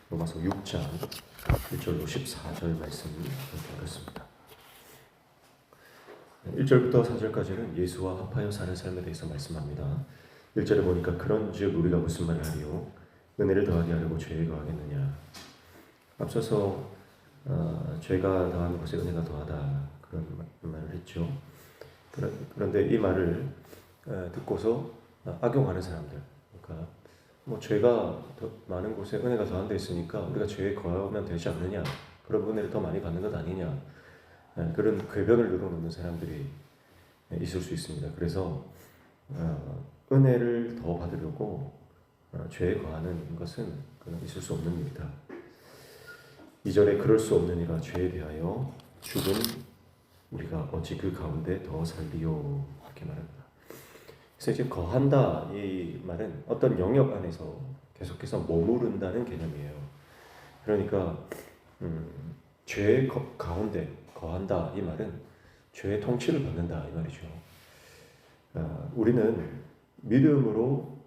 로마서 6장 1절로 14절 말씀 읽겠습니다. 1절부터 4절까지는 예수와 합하여 사는 삶에 대해서 말씀합니다. 1절에 보니까 그런즉 우리가 무슨 말을 하리요? 은혜를 더하게 하려고 죄에 거하겠느냐? 앞서서 죄가 더한 곳에 은혜가 더하다 그런 말을 했죠. 그런데 이 말을 듣고서 악용하는 사람들, 그러니까 뭐 죄가 더 많은 곳에 은혜가 더한 데 있으니까 우리가 죄에 거하면 되지 않느냐, 그럼 은혜를 더 많이 받는 것 아니냐, 그런 궤변을 늘어놓는 사람들이 있을 수 있습니다. 그래서 은혜를 더 받으려고 죄에 거하는 것은 그냥 있을 수 없는 일이다. 2절에 그럴 수 없느니라 죄에 대하여 죽은 우리가 어찌 그 가운데 더 살리요, 이렇게 말합니다. 그래서 이제 거한다, 이 말은 어떤 영역 안에서 계속해서 머무른다는 개념이에요. 그러니까 죄의 가운데 거한다, 이 말은 죄의 통치를 받는다, 이 말이죠. 우리는 믿음으로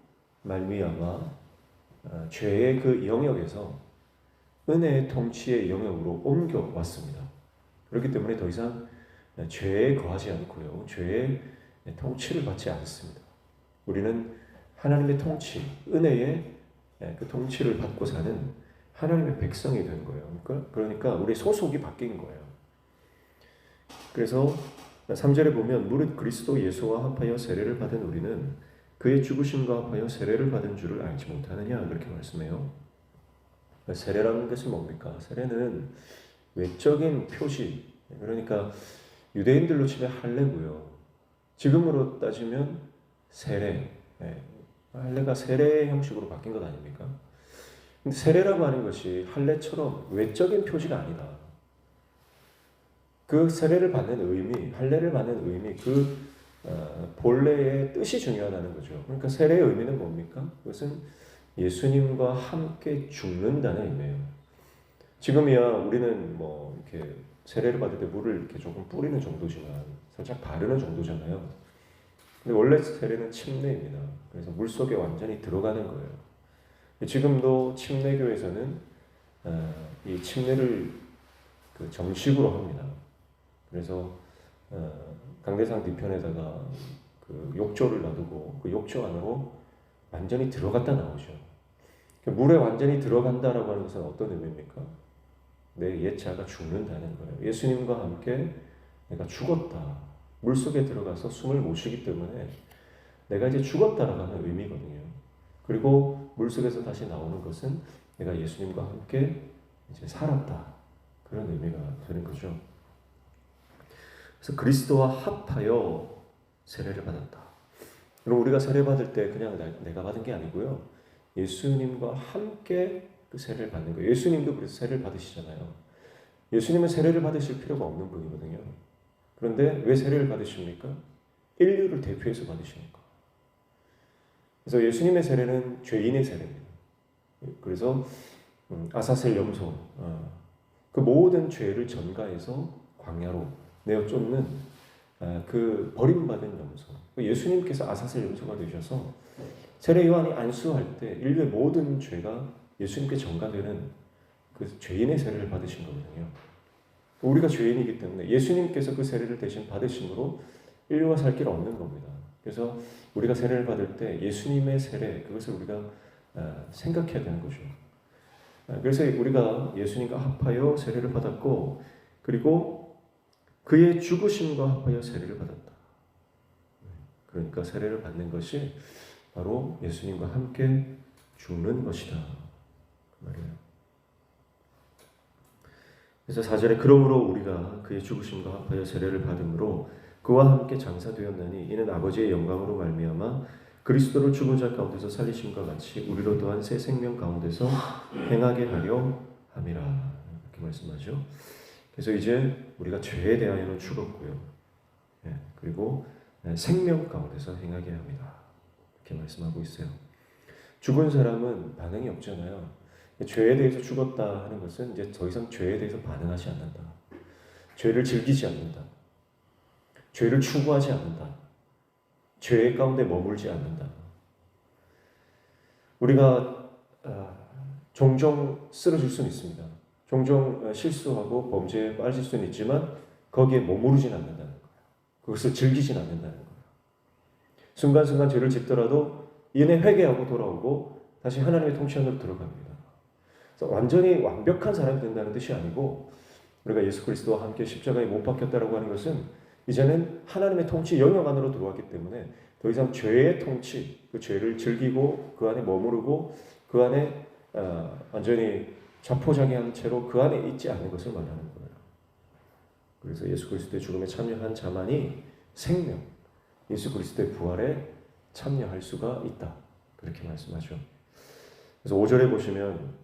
말미암아 죄의 그 영역에서 은혜의 통치의 영역으로 옮겨왔습니다. 그렇기 때문에 더 이상 죄에 거하지 않고요, 죄의 통치를 받지 않습니다. 우리는 하나님의 통치, 은혜의 그 통치를 받고 사는 하나님의 백성이 된 거예요. 그러니까 우리 소속이 바뀐 거예요. 그래서 3절에 보면 무릇 그리스도 예수와 합하여 세례를 받은 우리는 그의 죽으심과 합하여 세례를 받은 줄을 알지 못하느냐, 그렇게 말씀해요. 세례라는 것은 뭡니까? 세례는 외적인 표시, 그러니까 유대인들로 치면 할례고요. 지금으로 따지면 세례, 할례가 세례 형식으로 바뀐 것 아닙니까? 근데 세례라고 하는 것이 할례처럼 외적인 표시가 아니다. 그 세례를 받는 의미, 할례를 받는 의미, 그 본래의 뜻이 중요하다는 거죠. 그러니까 세례의 의미는 뭡니까? 그것은 예수님과 함께 죽는다는 의미예요. 지금이야 우리는 뭐 이렇게 세례를 받을 때 물을 이렇게 조금 뿌리는 정도지만 살짝 바르는 정도잖아요. 근데 원래 세례는 침례입니다. 그래서 물 속에 완전히 들어가는 거예요. 지금도 침례교에서는 이 침례를 그 정식으로 합니다. 그래서 강대상 뒤편에다가 그 욕조를 놔두고 그 욕조 안으로 완전히 들어갔다 나오죠. 물에 완전히 들어간다라고 하는 것은 어떤 의미입니까? 내 옛자가 죽는다는 거예요. 예수님과 함께 내가 죽었다. 물속에 들어가서 숨을 못 쉬기 때문에 내가 이제 죽었다라고 하는 의미거든요. 그리고 물속에서 다시 나오는 것은 내가 예수님과 함께 이제 살았다. 그런 의미가 되는 거죠. 그래서 그리스도와 합하여 세례를 받았다. 그럼 우리가 세례 받을 때 그냥 내가 받은 게 아니고요, 예수님과 함께 그 세례를 받는 거예요. 예수님도 그래서 세례를 받으시잖아요. 예수님은 세례를 받으실 필요가 없는 분이거든요. 그런데 왜 세례를 받으십니까? 인류를 대표해서 받으시니까. 그래서 예수님의 세례는 죄인의 세례입니다. 그래서 아사셀 염소, 그 모든 죄를 전가해서 광야로 내어 쫓는 그 버림받은 염소. 예수님께서 아사셀 염소가 되셔서 세례 요한이 안수할 때 인류의 모든 죄가 예수님께 전가되는 그 죄인의 세례를 받으신 거거든요. 우리가 죄인이기 때문에 예수님께서 그 세례를 대신 받으심으로 인류가 살 길을 얻는 겁니다. 그래서 우리가 세례를 받을 때 예수님의 세례, 그것을 우리가 생각해야 되는 거죠. 그래서 우리가 예수님과 합하여 세례를 받았고, 그리고 그의 죽으심과 합하여 세례를 받았다. 그러니까 세례를 받는 것이 바로 예수님과 함께 죽는 것이다, 그 말이에요. 그래서 4절에 그러므로 우리가 그의 죽으심과 합하여 세례를 받음으로 그와 함께 장사되었나니 이는 아버지의 영광으로 말미암아 그리스도를 죽은 자 가운데서 살리심과 같이 우리로 또한 새 생명 가운데서 행하게 하려 함이라, 이렇게 말씀하죠. 그래서 이제 우리가 죄에 대하여는 죽었고요, 그리고 생명 가운데서 행하게 합니다, 이렇게 말씀하고 있어요. 죽은 사람은 반응이 없잖아요. 죄에 대해서 죽었다 하는 것은 이제 더 이상 죄에 대해서 반응하지 않는다. 죄를 즐기지 않는다. 죄를 추구하지 않는다. 죄 가운데 머물지 않는다. 우리가 종종 쓰러질 수는 있습니다. 종종 실수하고 범죄에 빠질 수는 있지만 거기에 머무르진 않는다는 거예요. 그것을 즐기진 않는다는 거예요. 순간순간 죄를 짓더라도 이내 회개하고 돌아오고 다시 하나님의 통치 안으로 들어갑니다. 그래서 완전히 완벽한 사람이 된다는 뜻이 아니고 우리가 예수 그리스도와 함께 십자가에 못 박혔다라고 하는 것은 이제는 하나님의 통치 영역 안으로 들어왔기 때문에 더 이상 죄의 통치, 그 죄를 즐기고 그 안에 머무르고 그 안에 완전히 자포자기한 채로 그 안에 있지 않는 것을 말하는 거예요. 그래서 예수 그리스도의 죽음에 참여한 자만이 생명, 예수 그리스도의 부활에 참여할 수가 있다. 그렇게 말씀하죠. 그래서 5절에 보시면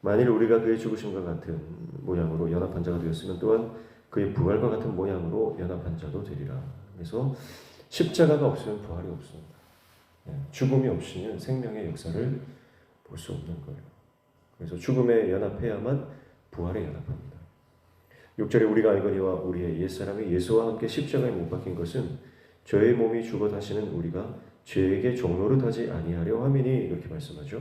만일 우리가 그의 죽으심과 같은 모양으로 연합한 자가 되었으면 또한 그의 부활과 같은 모양으로 연합한 자도 되리라. 그래서 십자가가 없으면 부활이 없습니다. 죽음이 없이는 생명의 역사를 볼 수 없는 거예요. 그래서 죽음에 연합해야만 부활에 연합합니다. 6절에 우리가 알거니와 우리의 옛사람이 예수와 함께 십자가에 못 박힌 것은 죄의 몸이 죽어 다시는 우리가 죄에게 종노릇하지 아니하려 함이니 이렇게 말씀하죠.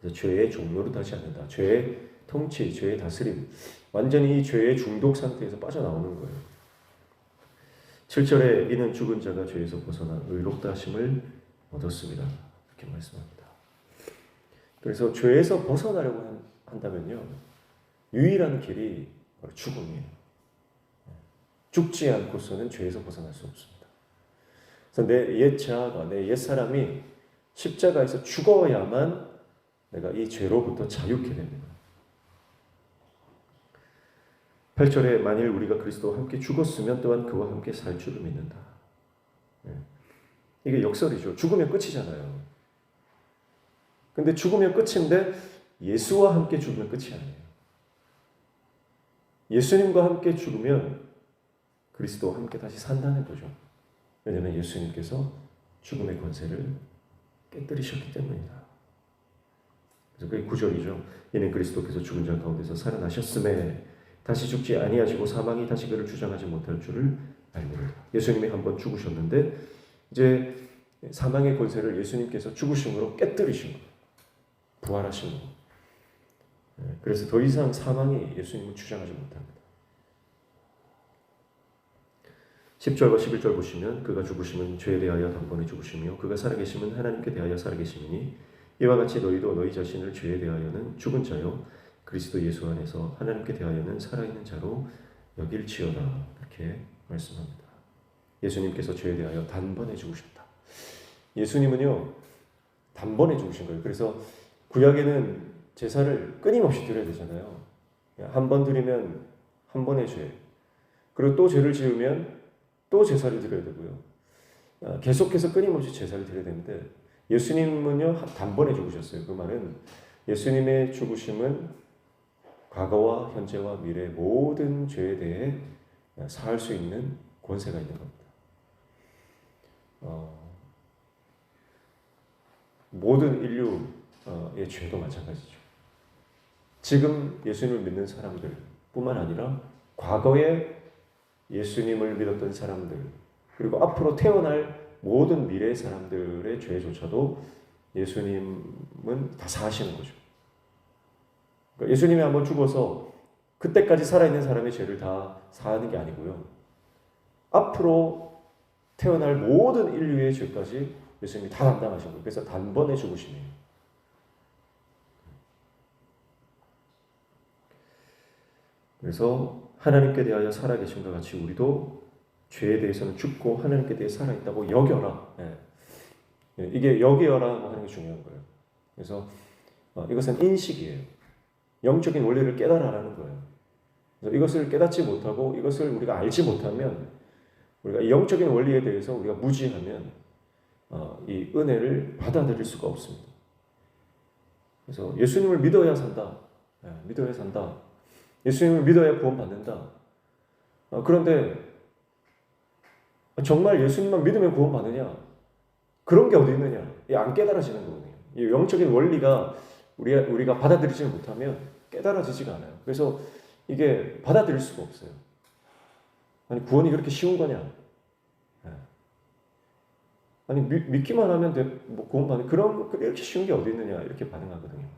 그래서 죄의 종노릇하지 않는다. 죄의 통치, 죄의 다스림, 완전히 이 죄의 중독 상태에서 빠져나오는 거예요. 7절에 이는 죽은 자가 죄에서 벗어나 의롭다 하심을 얻었습니다. 이렇게 말씀합니다. 그래서 죄에서 벗어나려고 한다면요, 유일한 길이 바로 죽음이에요. 죽지 않고서는 죄에서 벗어날 수 없습니다. 그래서 내 옛 자아가, 내 옛 사람이 십자가에서 죽어야만 내가 이 죄로부터 자유케 됩니다. 8절에 만일 우리가 그리스도와 함께 죽었으면 또한 그와 함께 살 줄을 믿는다. 이게 역설이죠. 죽으면 끝이잖아요. 근데 죽으면 끝인데 예수와 함께 죽으면 끝이 아니에요. 예수님과 함께 죽으면 그리스도와 함께 다시 산다는 거죠. 왜냐하면 예수님께서 죽음의 권세를 깨뜨리셨기 때문이다. 그래서 그게 9절이죠. 이는 그리스도께서 죽은 자 가운데서 살아나셨음에 다시 죽지 아니하시고 사망이 다시 그를 주장하지 못할 줄을 알미로다. 예수님이 한번 죽으셨는데 이제 사망의 권세를 예수님께서 죽으심으로 깨뜨리신 거예요. 부활하신 거예요. 그래서 더 이상 사망이 예수님을 주장하지 못합니다. 10절과 11절 보시면 그가 죽으심은 죄에 대하여 단번에 죽으시며 그가 살아계심은 하나님께 대하여 살아계심이니 이와 같이 너희도 너희 자신을 죄에 대하여는 죽은 자요 그리스도 예수 안에서 하나님께 대하여는 살아있는 자로 여길지어다. 이렇게 말씀합니다. 예수님께서 죄에 대하여 단번에 죽으셨다. 예수님은요 단번에 죽으신 거예요. 그래서 구약에는 제사를 끊임없이 드려야 되잖아요. 한 번 드리면 한 번의 죄, 그리고 또 죄를 지으면 또 제사를 드려야 되고요. 계속해서 끊임없이 제사를 드려야 되는데 예수님은요 단번에 죽으셨어요. 그 말은 예수님의 죽으심은 과거와 현재와 미래 모든 죄에 대해 사할 수 있는 권세가 있는 겁니다. 모든 인류의 죄도 마찬가지죠. 지금 예수님을 믿는 사람들 뿐만 아니라 과거에 예수님을 믿었던 사람들 그리고 앞으로 태어날 모든 미래의 사람들의 죄조차도 예수님은 다 사하시는 거죠. 그러니까 예수님이 한번 죽어서 그때까지 살아있는 사람의 죄를 다 사하는 게 아니고요. 앞으로 태어날 모든 인류의 죄까지 예수님이 다 담당하신 거예요. 그래서 단번에 죽으시네요. 그래서 하나님께 대하여 살아계심과 같이 우리도 죄에 대해서는 죽고 하나님께 대해 살아있다고 여겨라. 이게 여겨라 하는 게 중요한 거예요. 그래서 이것은 인식이에요. 영적인 원리를 깨달아라는 거예요. 그래서 이것을 깨닫지 못하고 이것을 우리가 알지 못하면 우리가 영적인 원리에 대해서 우리가 무지하면 이 은혜를 받아들일 수가 없습니다. 그래서 예수님을 믿어야 산다. 믿어야 산다. 예수님을 믿어야 구원받는다. 그런데 정말 예수님만 믿으면 구원받느냐? 그런 게 어디 있느냐? 안 깨달아지는 거거든요. 이 영적인 원리가 우리가 받아들이지 못하면 깨달아지지가 않아요. 그래서 이게 받아들일 수가 없어요. 아니 구원이 그렇게 쉬운 거냐? 아니 믿기만 하면 구원받는 그런 이렇게 쉬운 게 어디 있느냐? 이렇게 반응하거든요.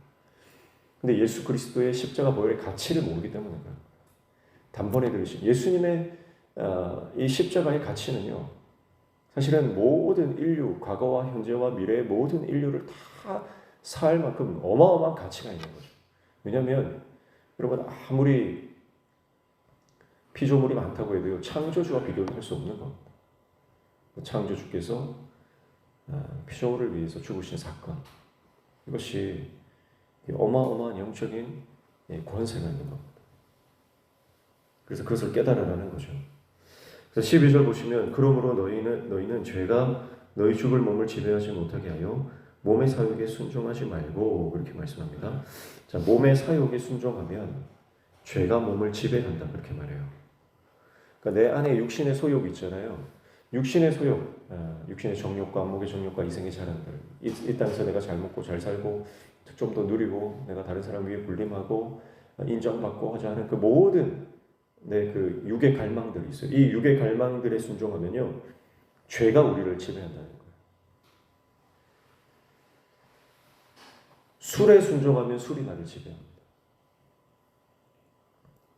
근데 예수 그리스도의 십자가 보혈의 가치를 모르기 때문에 그래요. 단번에 들으신 예수님의 이 십자가의 가치는요, 사실은 모든 인류, 과거와 현재와 미래의 모든 인류를 다 살 만큼 어마어마한 가치가 있는 거죠. 왜냐하면 여러분, 아무리 피조물이 많다고 해도요, 창조주와 비교를 할 수 없는 겁니다. 창조주께서 피조물을 위해서 죽으신 사건, 이것이 어마어마한 영적인 권세가 있는 겁니다. 그래서 그것을 깨달으라는 거죠. 그래서 12절 보시면, 그러므로 너희는 죄가 너희 죽을 몸을 지배하지 못하게 하여 몸의 사욕에 순종하지 말고, 그렇게 말씀합니다. 자, 몸의 사욕에 순종하면 죄가 몸을 지배한다, 그렇게 말해요. 그러니까 내 안에 육신의 소욕이 있잖아요. 육신의 소욕, 육신의 정욕과 안목의 정욕과 이생의 자랑들, 이 땅에서 내가 잘 먹고 잘 살고 좀 더 누리고 내가 다른 사람 위에 군림하고 인정받고 하자 하는 그 모든 내 그 육의 갈망들이 있어요. 이 육의 갈망들에 순종하면요, 죄가 우리를 지배한다는 거예요. 술에 순종하면 술이 나를 지배합니다.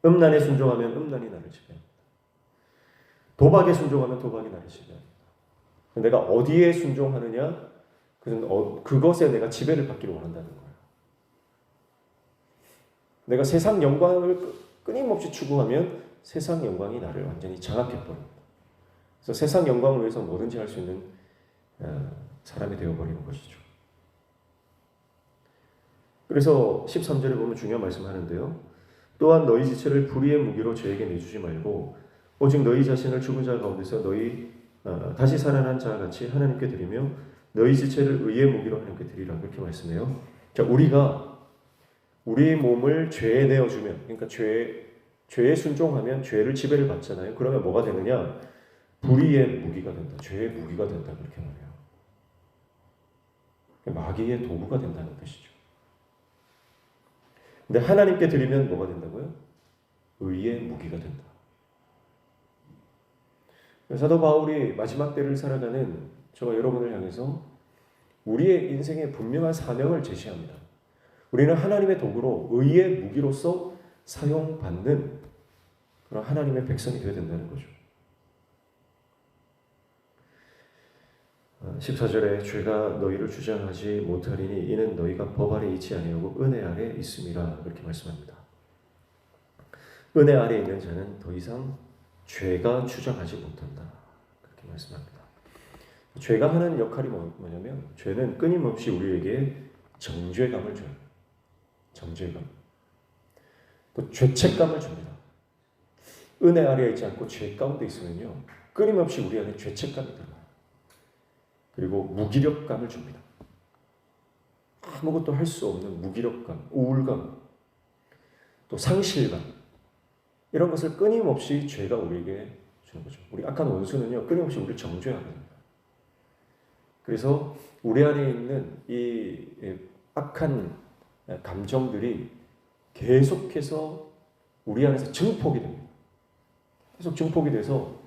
음란에 순종하면 음란이 나를 지배합니다. 도박에 순종하면 도박이 나를 지배합니다. 내가 어디에 순종하느냐, 그것에 내가 지배를 받기를 원한다는 거예요. 내가 세상 영광을 끊임없이 추구하면 세상 영광이 나를 완전히 장악해버립니다. 그래서 세상 영광을 위해서 뭐든지 할 수 있는 사람이 되어버리는 것이죠. 그래서 13절에 보면 중요한 말씀을 하는데요. 또한 너희 지체를 불의의 무기로 죄에게 내주지 말고 오직 너희 자신을 죽은 자 가운데서 너희 다시 살아난 자와 같이 하나님께 드리며 너희 지체를 의의 무기로 하나님께 드리라, 그렇게 말씀해요. 자, 우리가 우리의 몸을 죄에 내어주면, 그러니까 죄에 순종하면 죄를 지배를 받잖아요. 그러면 뭐가 되느냐? 불의의 무기가 된다. 죄의 무기가 된다, 그렇게 말해요. 마귀의 도구가 된다는 뜻이죠. 근데 하나님께 드리면 뭐가 된다고요? 의의 무기가 된다. 사도 바울이 마지막 때를 살아가는 저와 여러분을 향해서 우리의 인생에 분명한 사명을 제시합니다. 우리는 하나님의 도구로 의의 무기로서 사용받는 그런 하나님의 백성이 되어야 된다는 거죠. 14절에 죄가 너희를 주장하지 못하리니 이는 너희가 법 아래 있지 아니하고 은혜 아래 있음이라, 그렇게 말씀합니다. 은혜 아래 있는 자는 더 이상 죄가 주장하지 못한다, 그렇게 말씀합니다. 죄가 하는 역할이 뭐냐면, 죄는 끊임없이 우리에게 정죄감을 줘요. 정죄감. 또 죄책감을 줍니다. 은혜 아래에 있지 않고 죄 가운데 있으면요, 끊임없이 우리 안에 죄책감이 들어요. 그리고 무기력감을 줍니다. 아무것도 할 수 없는 무기력감, 우울감, 또 상실감, 이런 것을 끊임없이 죄가 우리에게 주는 거죠. 우리 악한 원수는요, 끊임없이 우리를 정죄하게 됩니다. 그래서 우리 안에 있는 이 악한 감정들이 계속해서 우리 안에서 증폭이 됩니다. 계속 증폭이 돼서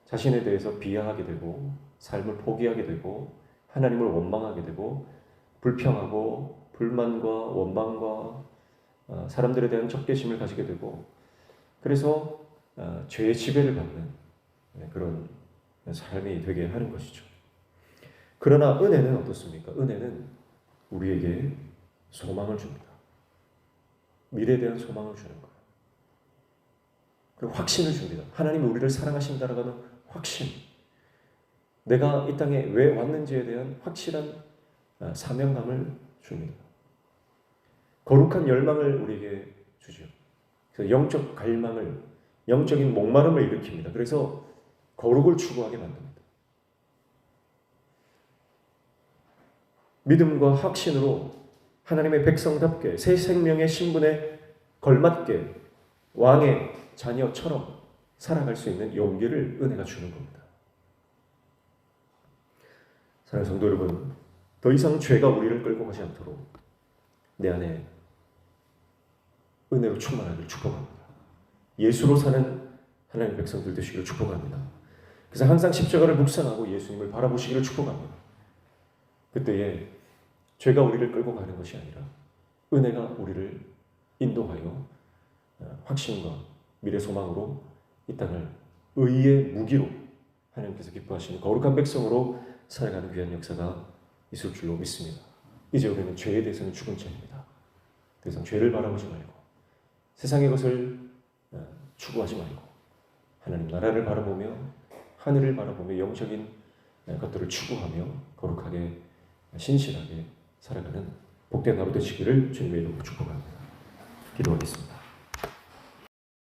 자신에 대해서 비하하게 되고, 삶을 포기하게 되고, 하나님을 원망하게 되고, 불평하고 불만과 원망과 사람들에 대한 적개심을 가지게 되고, 그래서 죄의 지배를 받는 그런 삶이 되게 하는 것이죠. 그러나 은혜는 어떻습니까? 은혜는 우리에게 소망을 줍니다. 미래에 대한 소망을 주는 거예요. 그리고 확신을 줍니다. 하나님이 우리를 사랑하신다라는 하는 확신. 내가 이 땅에 왜 왔는지에 대한 확실한 사명감을 줍니다. 거룩한 열망을 우리에게 주죠. 그래서 영적 갈망을, 영적인 목마름을 일으킵니다. 그래서 거룩을 추구하게 만듭니다. 믿음과 확신으로 하나님의 백성답게 새 생명의 신분에 걸맞게 왕의 자녀처럼 살아갈 수 있는 용기를 은혜가 주는 겁니다. 사랑하는 성도 여러분, 더 이상 죄가 우리를 끌고 가지 않도록 내 안에 은혜로 충만하기를 축복합니다. 예수로 사는 하나님의 백성들 되시기를 축복합니다. 그래서 항상 십자가를 묵상하고 예수님을 바라보시기를 축복합니다. 그때에 죄가 우리를 끌고 가는 것이 아니라 은혜가 우리를 인도하여 확신과 미래 소망으로 이 땅을 의의 무기로 하나님께서 기뻐하시는 거룩한 백성으로 살아가는 귀한 역사가 있을 줄로 믿습니다. 이제 우리는 죄에 대해서는 죽은 죄입니다. 더 이상 죄를 바라보지 말고 세상의 것을 추구하지 말고 하나님 나라를 바라보며 하늘을 바라보며 영적인 것들을 추구하며 거룩하게 신실하게 살아가는 복된 하루 되시기를 주님의 이름으로 축복합니다. 기도하겠습니다.